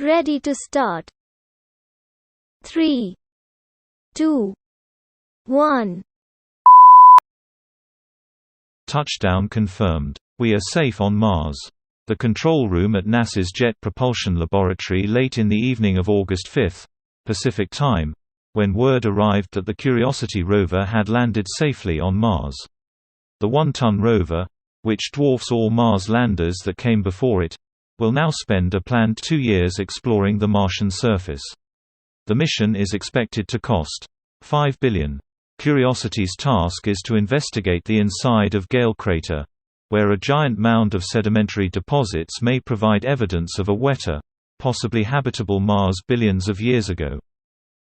Ready to start. 3, 2, 1. Touchdown confirmed. We are safe on Mars. The control room at NASA's Jet Propulsion Laboratory late in the evening of August 5, Pacific Time, when word arrived that the Curiosity rover had landed safely on Mars. The 1-ton rover, which dwarfs all Mars landers that came before it, will now spend a planned 2 years exploring the Martian surface. The mission is expected to cost $5 billion. Curiosity's task is to investigate the inside of Gale crater, where a giant mound of sedimentary deposits may provide evidence of a wetter, possibly habitable Mars billions of years ago.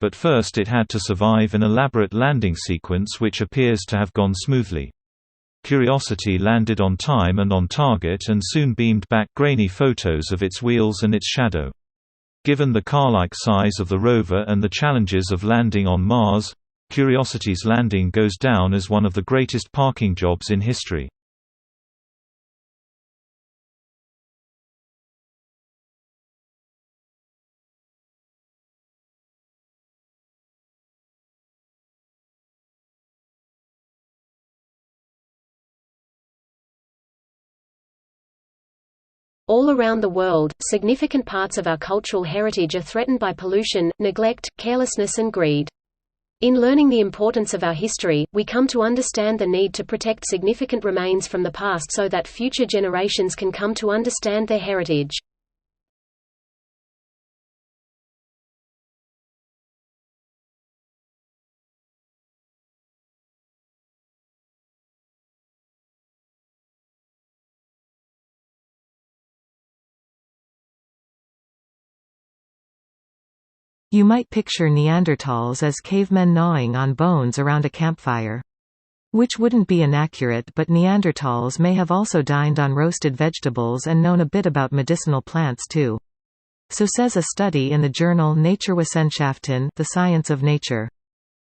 But first it had to survive an elaborate landing sequence which appears to have gone smoothly. Curiosity landed on time and on target and soon beamed back grainy photos of its wheels and its shadow. Given the car-like size of the rover and the challenges of landing on Mars, Curiosity's landing goes down as one of the greatest parking jobs in history. All around the world, significant parts of our cultural heritage are threatened by pollution, neglect, carelessness and greed. In learning the importance of our history, we come to understand the need to protect significant remains from the past so that future generations can come to understand their heritage. You might picture Neanderthals as cavemen gnawing on bones around a campfire. Which wouldn't be inaccurate, but Neanderthals may have also dined on roasted vegetables and known a bit about medicinal plants too. So says a study in the journal Naturwissenschaften, The Science of Nature.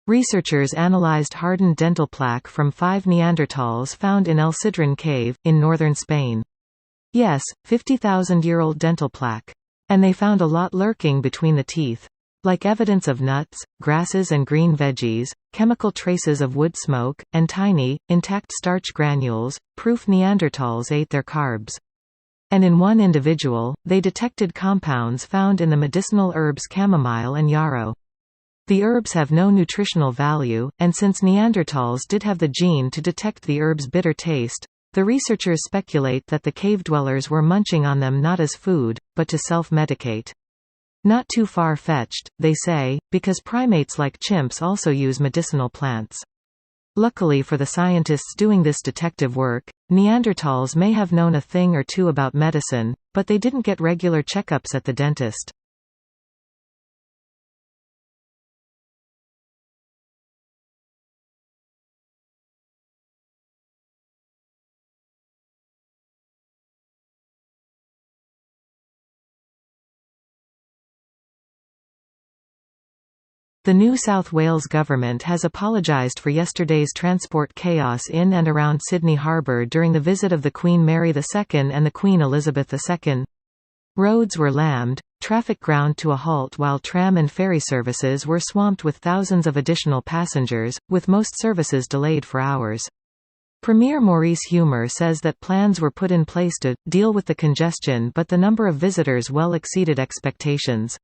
Researchers analyzed hardened dental plaque from 5 Neanderthals found in El Sidrón Cave, in northern Spain. Yes, 50,000-year-old dental plaque. And they found a lot lurking between the teeth. Like evidence of nuts, grasses and green veggies, chemical traces of wood smoke, and tiny, intact starch granules, proof Neanderthals ate their carbs. And in one individual, they detected compounds found in the medicinal herbs chamomile and yarrow. The herbs have no nutritional value, and since Neanderthals did have the gene to detect the herbs' bitter taste, the researchers speculate that the cave dwellers were munching on them not as food, but to self-medicate. Not too far-fetched, they say, because primates like chimps also use medicinal plants. Luckily for the scientists doing this detective work, Neanderthals may have known a thing or two about medicine, but they didn't get regular checkups at the dentist. The New South Wales government has apologised for yesterday's transport chaos in and around Sydney Harbour during the visit of the Queen Mary II and the Queen Elizabeth II. Roads were lammed, traffic ground to a halt while tram and ferry services were swamped with thousands of additional passengers, with most services delayed for hours. Premier Maurice Humer says that plans were put in place to deal with the congestion, but the number of visitors well exceeded expectations.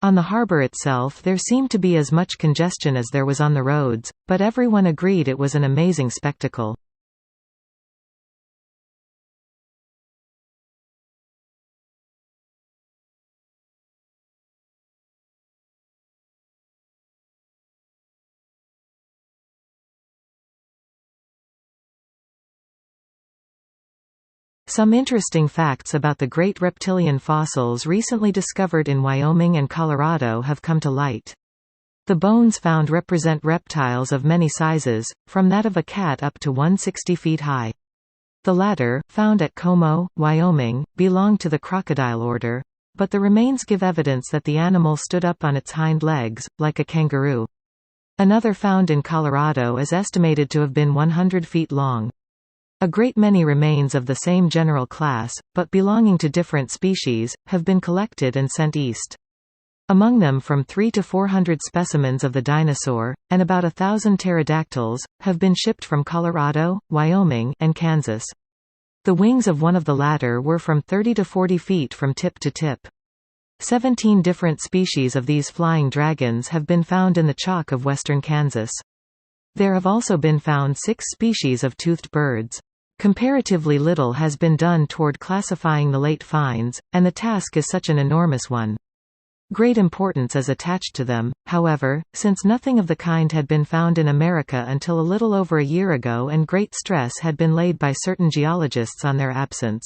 On the harbour itself there seemed to be as much congestion as there was on the roads, but everyone agreed it was an amazing spectacle. Some interesting facts about the great reptilian fossils recently discovered in Wyoming and Colorado have come to light. The bones found represent reptiles of many sizes, from that of a cat up to 160 feet high. The latter, found at Como, Wyoming, belong to the crocodile order, but the remains give evidence that the animal stood up on its hind legs, like a kangaroo. Another found in Colorado is estimated to have been 100 feet long. A great many remains of the same general class, but belonging to different species, have been collected and sent east. Among them from 300 to 400 specimens of the dinosaur, and about 1,000 pterodactyls, have been shipped from Colorado, Wyoming, and Kansas. The wings of one of the latter were from 30 to 40 feet from tip to tip. 17 different species of these flying dragons have been found in the chalk of western Kansas. There have also been found 6 species of toothed birds. Comparatively little has been done toward classifying the late finds, and the task is such an enormous one. Great importance is attached to them, however, since nothing of the kind had been found in America until a little over a year ago, and great stress had been laid by certain geologists on their absence.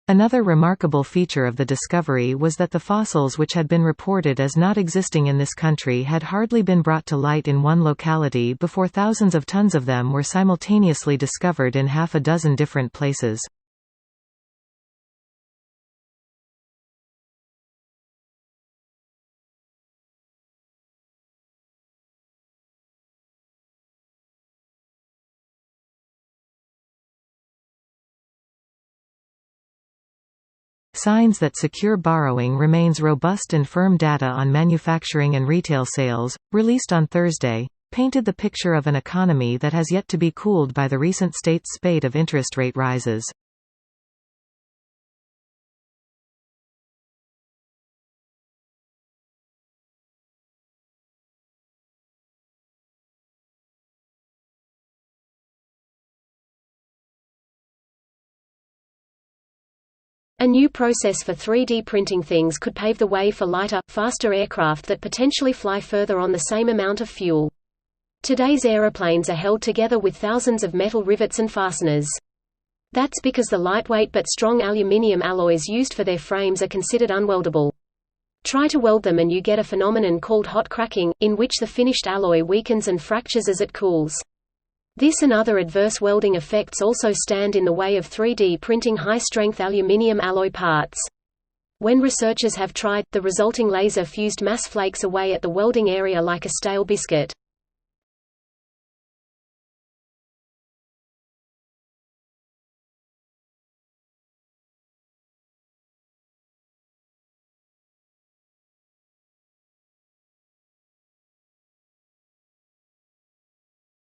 Another remarkable feature of the discovery was that the fossils which had been reported as not existing in this country had hardly been brought to light in one locality before thousands of tons of them were simultaneously discovered in half a dozen different places. Signs that secure borrowing remains robust and firm. Data on manufacturing and retail sales, released on Thursday, painted the picture of an economy that has yet to be cooled by the recent state's spate of interest rate rises. A new process for 3D printing things could pave the way for lighter, faster aircraft that potentially fly further on the same amount of fuel. Today's aeroplanes are held together with thousands of metal rivets and fasteners. That's because the lightweight but strong aluminium alloys used for their frames are considered unweldable. Try to weld them and you get a phenomenon called hot cracking, in which the finished alloy weakens and fractures as it cools. This and other adverse welding effects also stand in the way of 3D printing high-strength aluminium alloy parts. When researchers have tried, the resulting laser-fused mass flakes away at the welding area like a stale biscuit.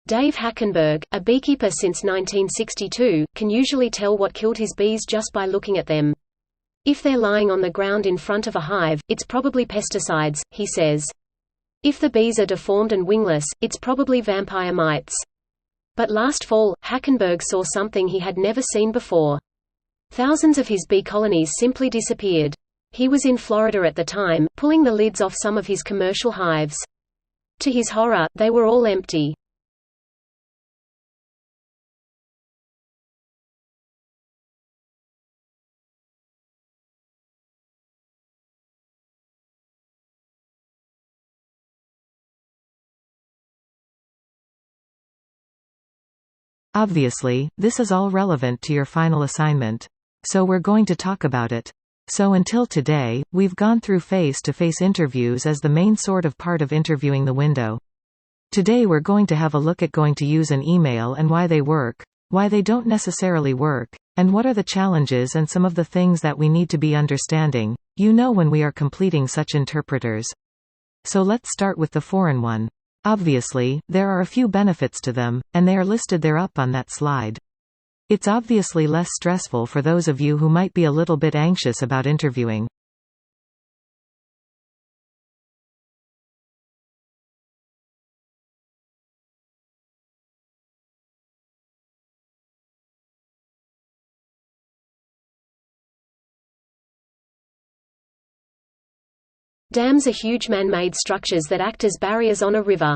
Dave Hackenberg, a beekeeper since 1962, can usually tell what killed his bees just by looking at them. If they're lying on the ground in front of a hive, it's probably pesticides, he says. If the bees are deformed and wingless, it's probably vampire mites. But last fall, Hackenberg saw something he had never seen before. Thousands of his bee colonies simply disappeared. He was in Florida at the time, pulling the lids off some of his commercial hives. To his horror, they were all empty. Obviously, this is all relevant to your final assignment. So we're going to talk about it. So until today, we've gone through face-to-face interviews as the main sort of part of interviewing the window. Today we're going to have a look at going to use an email and why they work, why they don't necessarily work, and what are the challenges and some of the things that we need to be understanding, when we are completing such interpreters. So let's start with the foreign one. Obviously, there are a few benefits to them, and they are listed there up on that slide. It's obviously less stressful for those of you who might be a little bit anxious about interviewing. Dams are huge man-made structures that act as barriers on a river.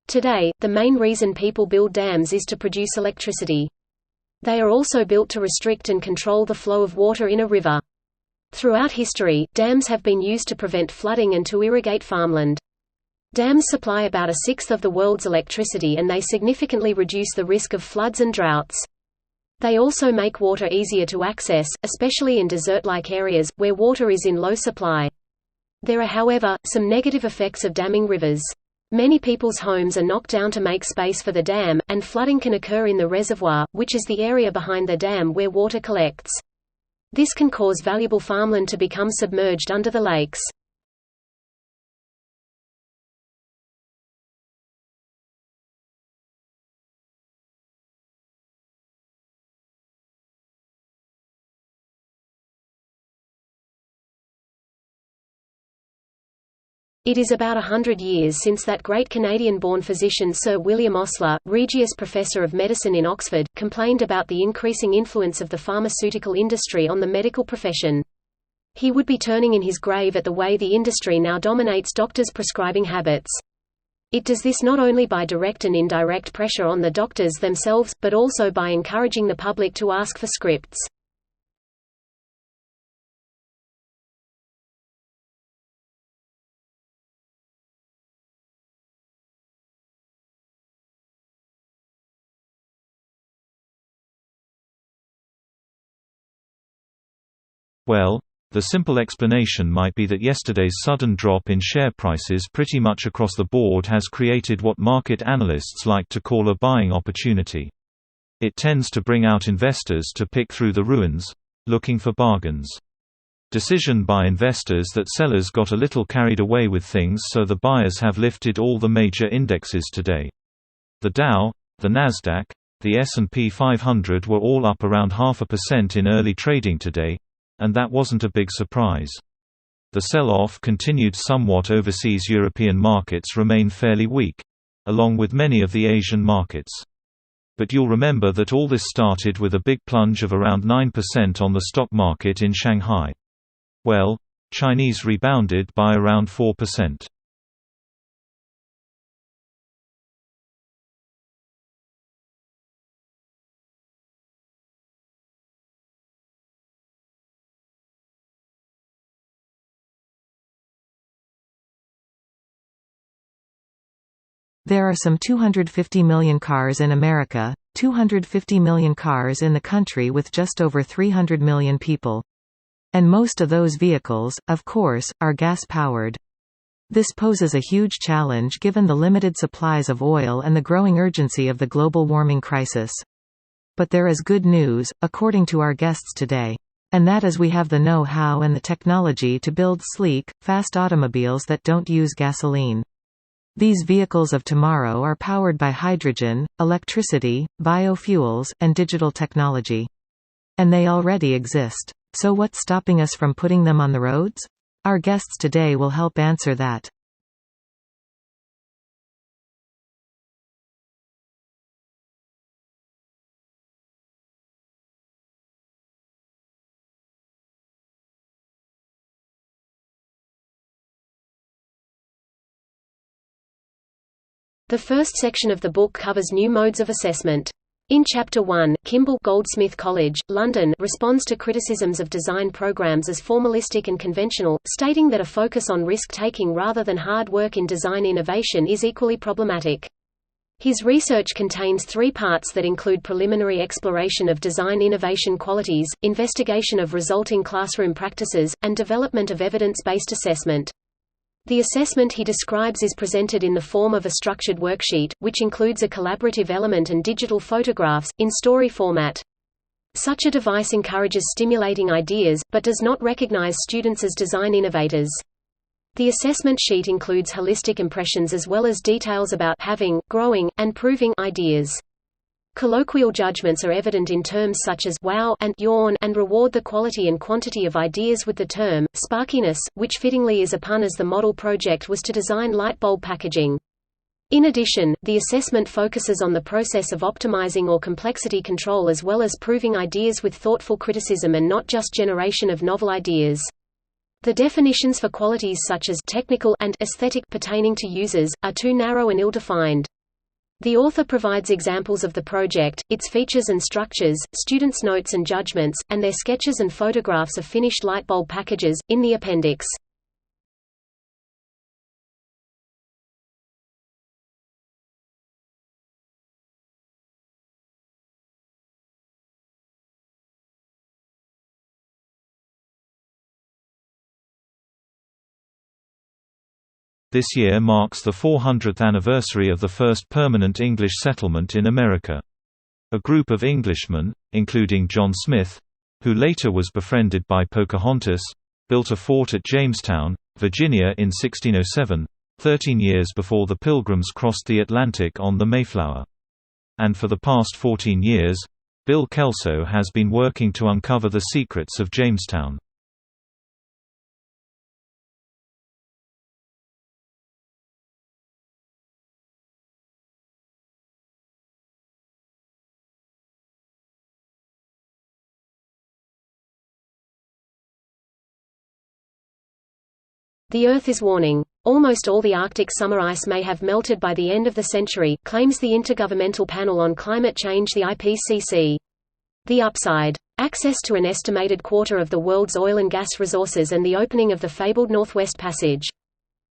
Today, the main reason people build dams is to produce electricity. They are also built to restrict and control the flow of water in a river. Throughout history, dams have been used to prevent flooding and to irrigate farmland. Dams supply about a sixth of the world's electricity, and they significantly reduce the risk of floods and droughts. They also make water easier to access, especially in desert-like areas, where water is in low supply. There are however, some negative effects of damming rivers. Many people's homes are knocked down to make space for the dam, and flooding can occur in the reservoir, which is the area behind the dam where water collects. This can cause valuable farmland to become submerged under the lakes. It is about 100 years since that great Canadian-born physician Sir William Osler, Regius Professor of Medicine in Oxford, complained about the increasing influence of the pharmaceutical industry on the medical profession. He would be turning in his grave at the way the industry now dominates doctors' prescribing habits. It does this not only by direct and indirect pressure on the doctors themselves, but also by encouraging the public to ask for scripts. Well, the simple explanation might be that yesterday's sudden drop in share prices pretty much across the board has created what market analysts like to call a buying opportunity. It tends to bring out investors to pick through the ruins, looking for bargains. Decision by investors that sellers got a little carried away with things, so the buyers have lifted all the major indexes today. The Dow, the Nasdaq, the S&P 500 were all up around 0.5% in early trading today, and that wasn't a big surprise. The sell-off continued somewhat. Overseas European markets remain fairly weak, along with many of the Asian markets. But you'll remember that all this started with a big plunge of around 9% on the stock market in Shanghai. Well, Chinese rebounded by around 4%. There are some 250 million cars in America, 250 million cars in the country with just over 300 million people. And most of those vehicles, of course, are gas-powered. This poses a huge challenge given the limited supplies of oil and the growing urgency of the global warming crisis. But there is good news, according to our guests today. And that is we have the know-how and the technology to build sleek, fast automobiles that don't use gasoline. These vehicles of tomorrow are powered by hydrogen, electricity, biofuels, and digital technology. And they already exist. So what's stopping us from putting them on the roads? Our guests today will help answer that. The first section of the book covers new modes of assessment. In Chapter 1, Kimball Goldsmith College, London responds to criticisms of design programs as formalistic and conventional, stating that a focus on risk-taking rather than hard work in design innovation is equally problematic. His research contains 3 parts that include preliminary exploration of design innovation qualities, investigation of resulting classroom practices, and development of evidence-based assessment. The assessment he describes is presented in the form of a structured worksheet, which includes a collaborative element and digital photographs, in story format. Such a device encourages stimulating ideas, but does not recognize students as design innovators. The assessment sheet includes holistic impressions as well as details about having, growing, and proving ideas. Colloquial judgments are evident in terms such as wow and yawn, and reward the quality and quantity of ideas with the term sparkiness, which fittingly is a pun as the model project was to design light bulb packaging. In addition, the assessment focuses on the process of optimizing or complexity control as well as proving ideas with thoughtful criticism and not just generation of novel ideas. The definitions for qualities such as technical and aesthetic pertaining to users are too narrow and ill-defined. The author provides examples of the project, its features and structures, students' notes and judgments, and their sketches and photographs of finished light bulb packages, in the appendix. This year marks the 400th anniversary of the first permanent English settlement in America. A group of Englishmen, including John Smith, who later was befriended by Pocahontas, built a fort at Jamestown, Virginia in 1607, 13 years before the Pilgrims crossed the Atlantic on the Mayflower. And for the past 14 years, Bill Kelso has been working to uncover the secrets of Jamestown. The Earth is warning. Almost all the Arctic summer ice may have melted by the end of the century, claims the Intergovernmental Panel on Climate Change, the IPCC. The upside: access to an estimated quarter of the world's oil and gas resources and the opening of the fabled Northwest Passage.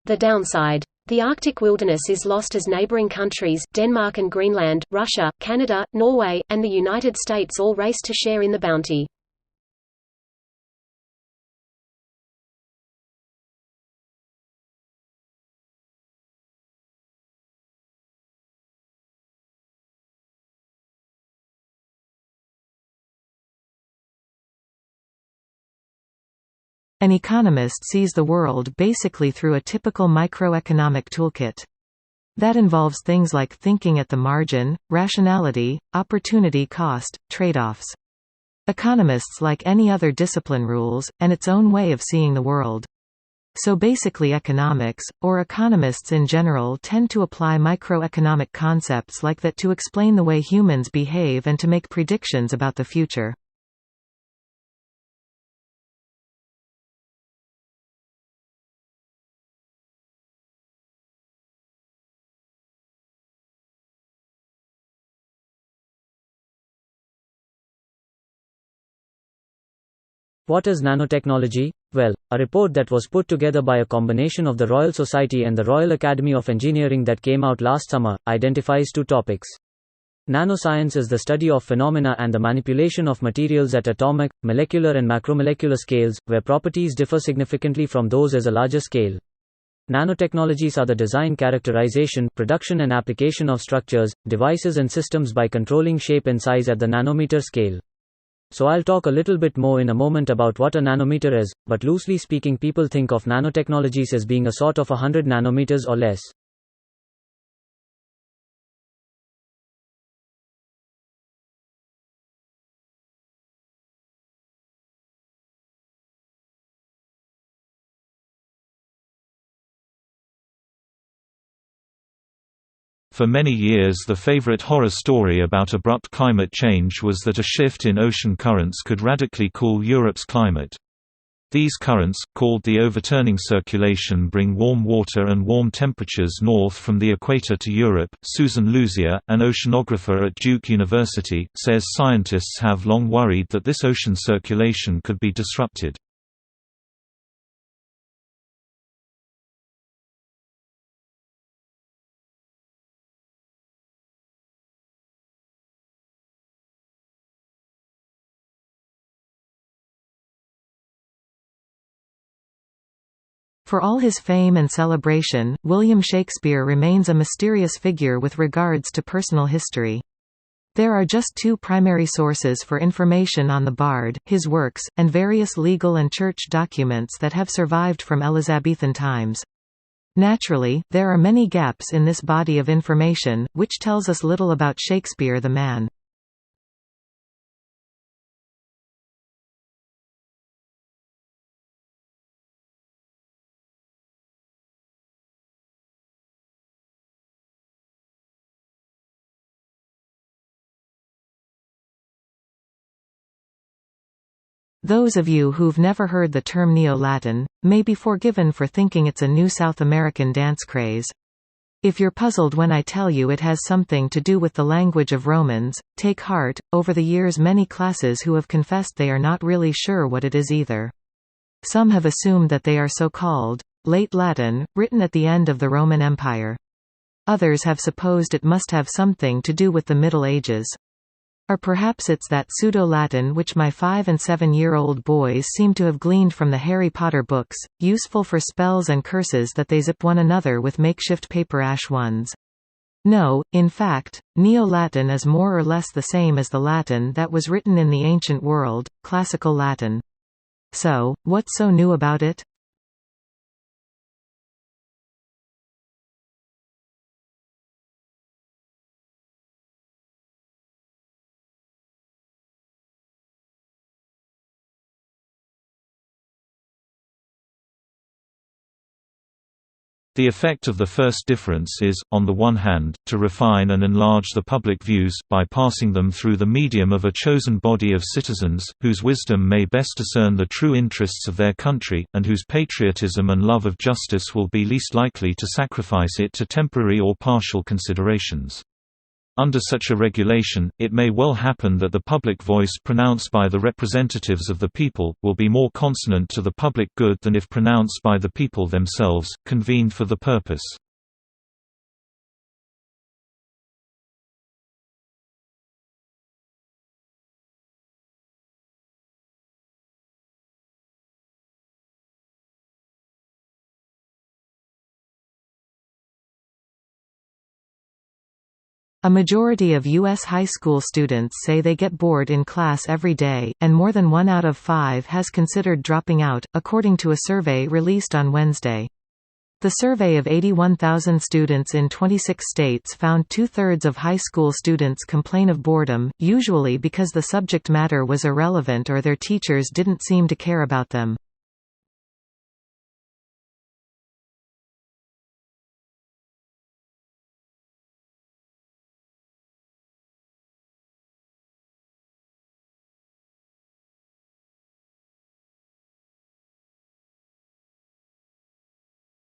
The downside: the Arctic wilderness is lost as neighboring countries, Denmark and Greenland, Russia, Canada, Norway, and the United States all race to share in the bounty. An economist sees the world basically through a typical microeconomic toolkit. That involves things like thinking at the margin, rationality, opportunity cost, trade-offs. Economists, like any other discipline, rules, and its own way of seeing the world. So basically economics, or economists in general, tend to apply microeconomic concepts like that to explain the way humans behave and to make predictions about the future. What is nanotechnology? Well, a report that was put together by a combination of the Royal Society and the Royal Academy of Engineering that came out last summer, identifies two topics. Nanoscience is the study of phenomena and the manipulation of materials at atomic, molecular and macromolecular scales, where properties differ significantly from those at a larger scale. Nanotechnologies are the design, characterization, production and application of structures, devices and systems by controlling shape and size at the nanometer scale. So I'll talk a little bit more in a moment about what a nanometer is, but loosely speaking, people think of nanotechnologies as being a sort of 100 nanometers or less. For many years, the favorite horror story about abrupt climate change was that a shift in ocean currents could radically cool Europe's climate. These currents, called the overturning circulation, bring warm water and warm temperatures north from the equator to Europe. Susan Luzier, an oceanographer at Duke University, says scientists have long worried that this ocean circulation could be disrupted. For all his fame and celebration, William Shakespeare remains a mysterious figure with regards to personal history. There are just two primary sources for information on the bard, his works, and various legal and church documents that have survived from Elizabethan times. Naturally, there are many gaps in this body of information, which tells us little about Shakespeare the man. Those of you who've never heard the term Neo-Latin, may be forgiven for thinking it's a new South American dance craze. If you're puzzled when I tell you it has something to do with the language of Romans, take heart. Over the years, many classes who have confessed they are not really sure what it is either. Some have assumed that they are so-called Late Latin, written at the end of the Roman Empire. Others have supposed it must have something to do with the Middle Ages. Or perhaps it's that pseudo-Latin which my 5- and 7-year-old boys seem to have gleaned from the Harry Potter books, useful for spells and curses that they zip one another with makeshift paper ash ones. No, in fact, Neo-Latin is more or less the same as the Latin that was written in the ancient world, Classical Latin. So, what's so new about it? The effect of the first difference is, on the one hand, to refine and enlarge the public views, by passing them through the medium of a chosen body of citizens, whose wisdom may best discern the true interests of their country, and whose patriotism and love of justice will be least likely to sacrifice it to temporary or partial considerations. Under such a regulation, it may well happen that the public voice pronounced by the representatives of the people, will be more consonant to the public good than if pronounced by the people themselves, convened for the purpose. A majority of U.S. high school students say they get bored in class every day, and more than 1 out of 5 has considered dropping out, according to a survey released on Wednesday. The survey of 81,000 students in 26 states found 2/3 of high school students complain of boredom, usually because the subject matter was irrelevant or their teachers didn't seem to care about them.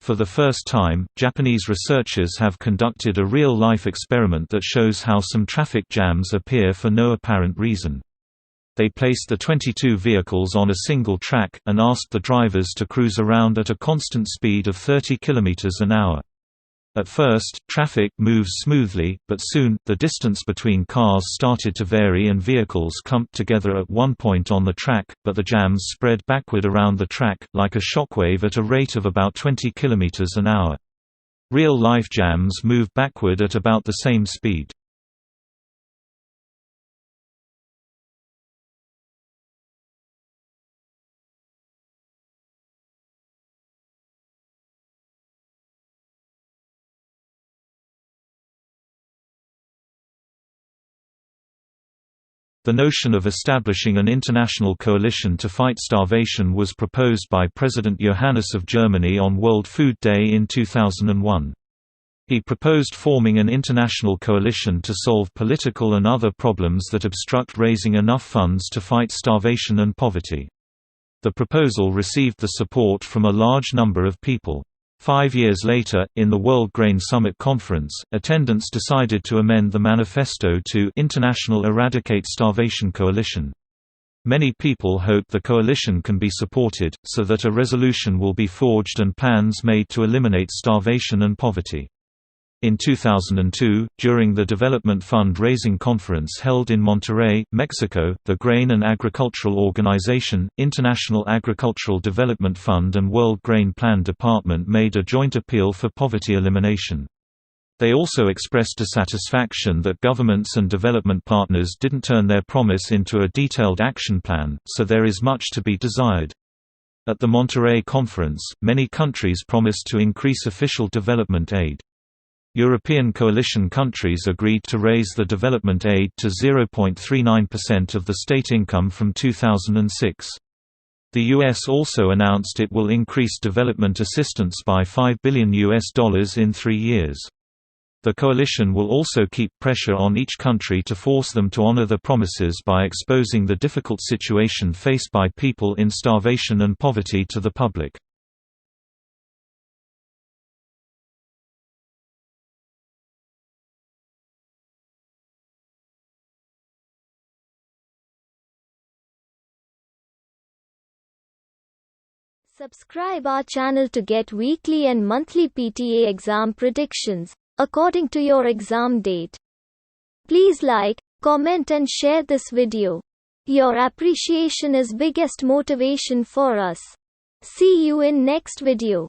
For the first time, Japanese researchers have conducted a real-life experiment that shows how some traffic jams appear for no apparent reason. They placed the 22 vehicles on a single track, and asked the drivers to cruise around at a constant speed of 30 km an hour. At first, traffic moves smoothly, but soon, the distance between cars started to vary and vehicles clumped together at one point on the track, but the jams spread backward around the track, like a shockwave at a rate of about 20 km an hour. Real-life jams move backward at about the same speed. The notion of establishing an international coalition to fight starvation was proposed by President Johannes of Germany on World Food Day in 2001. He proposed forming an international coalition to solve political and other problems that obstruct raising enough funds to fight starvation and poverty. The proposal received the support from a large number of people. 5 years later, in the World Grain Summit Conference, attendants decided to amend the manifesto to International Eradicate Starvation Coalition. Many people hope the coalition can be supported, so that a resolution will be forged and plans made to eliminate starvation and poverty. In 2002, during the Development Fund Raising Conference held in Monterrey, Mexico, the Grain and Agricultural Organization, International Agricultural Development Fund and World Grain Plan Department made a joint appeal for poverty elimination. They also expressed dissatisfaction that governments and development partners didn't turn their promise into a detailed action plan, so there is much to be desired. At the Monterrey conference, many countries promised to increase official development aid. European coalition countries agreed to raise the development aid to 0.39% of the state income from 2006. The US also announced it will increase development assistance by $5 billion in 3 years. The coalition will also keep pressure on each country to force them to honor their promises by exposing the difficult situation faced by people in starvation and poverty to the public. Subscribe our channel to get weekly and monthly PTE exam predictions, according to your exam date. Please like, comment and share this video. Your appreciation is biggest motivation for us. See you in next video.